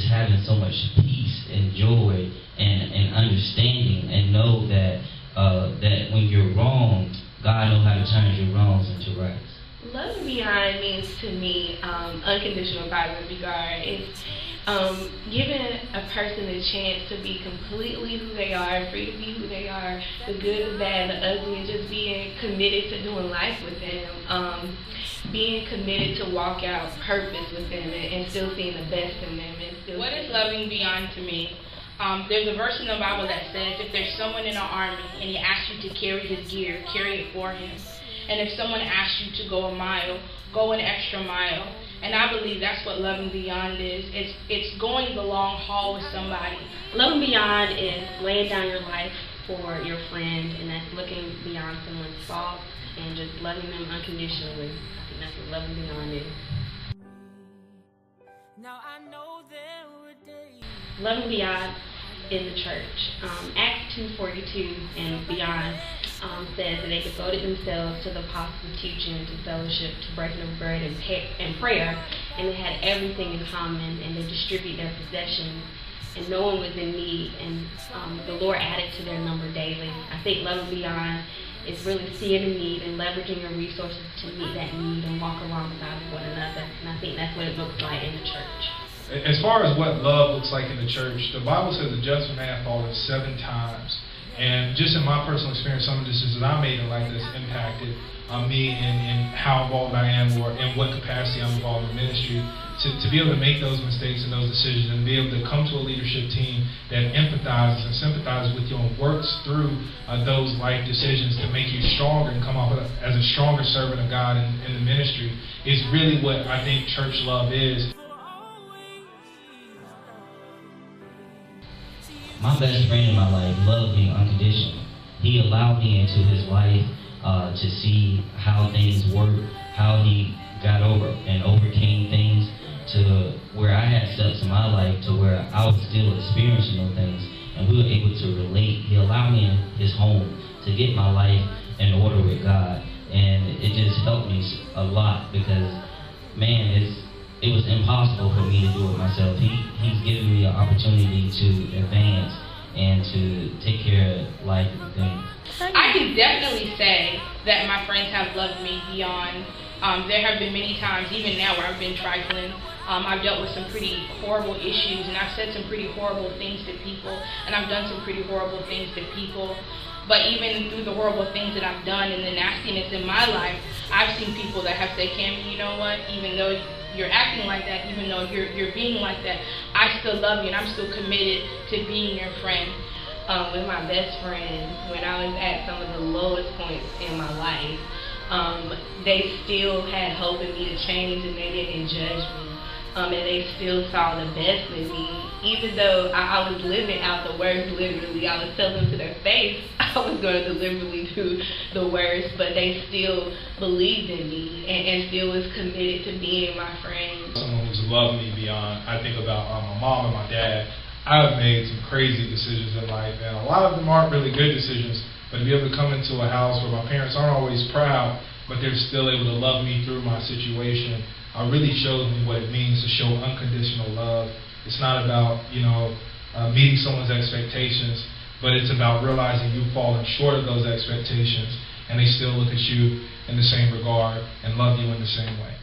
just having so much peace and joy and understanding, and know that that when you're wrong, God knows how to turn your wrongs into rights. Loving beyond means to me unconditional positive regard. It's giving a person a chance to be completely who they are, free to be who they are, the good, the bad, the ugly, and just being committed to doing life with them. Being committed to walk out purpose with them and still seeing the best in them. And still what is loving beyond to me? There's a verse in the Bible that says if there's someone in an army and he asks you to carry his gear, carry it for him. And if someone asks you to go a mile, go an extra mile. And I believe that's what loving beyond is. It's going the long haul with somebody. Loving beyond is laying down your life for your friend, and that's looking beyond someone's faults and just loving them unconditionally. I think that's what loving beyond is. Loving beyond is the church. Acts 2:42 and beyond says that they devoted themselves to the apostles' teaching, to fellowship, to breaking of bread and prayer, and they had everything in common, and they distributed their possessions, and no one was in need, and the Lord added to their number daily. I think loving beyond is really seeing a need and leveraging your resources to meet that need and walk alongside of one another, and I think that's what it looks like in the church. As far as what love looks like in the church, the Bible says the just man fallen 7 times. And just in my personal experience, some of the decisions that I made in life that's impacted me and how involved I am, or in what capacity I'm involved in ministry, to be able to make those mistakes and those decisions and be able to come to a leadership team that empathizes and sympathizes with you and works through those life decisions to make you stronger and come off as a stronger servant of God in the ministry is really what I think church love is. My best friend in my life loved me unconditionally. He allowed me into his life to see how things work, how he got over and overcame things to where I had steps in my life to where I was still experiencing those things, and we were able to relate. He allowed me in his home to get my life in order with God, and it just helped me a lot because, man, it was impossible for me to do it myself. He's given me an opportunity to advance and to take care of life and things. I can definitely say that my friends have loved me beyond. There have been many times, even now, where I've been trifling. I've dealt with some pretty horrible issues, and I've said some pretty horrible things to people, and I've done some pretty horrible things to people. But even through the horrible things that I've done and the nastiness in my life, I've seen people that have said, Cammy, you know what, even though you're acting like that, even though you're being like that, I still love you and I'm still committed to being your friend. With my best friend, when I was at some of the lowest points in my life, they still had hope in me to change, and they didn't judge me. And they still saw the best in me, even though I was living out the worst literally. I was telling them to their face I was going to deliberately do the worst, but they still believed in me and still was committed to being my friend. Someone who's loved me beyond, I think about my mom and my dad. I've made some crazy decisions in life, and a lot of them aren't really good decisions, but to be able to come into a house where my parents aren't always proud, but they're still able to love me through my situation, really shows me what it means to show unconditional love. It's not about, meeting someone's expectations, but it's about realizing you've fallen short of those expectations, and they still look at you in the same regard and love you in the same way.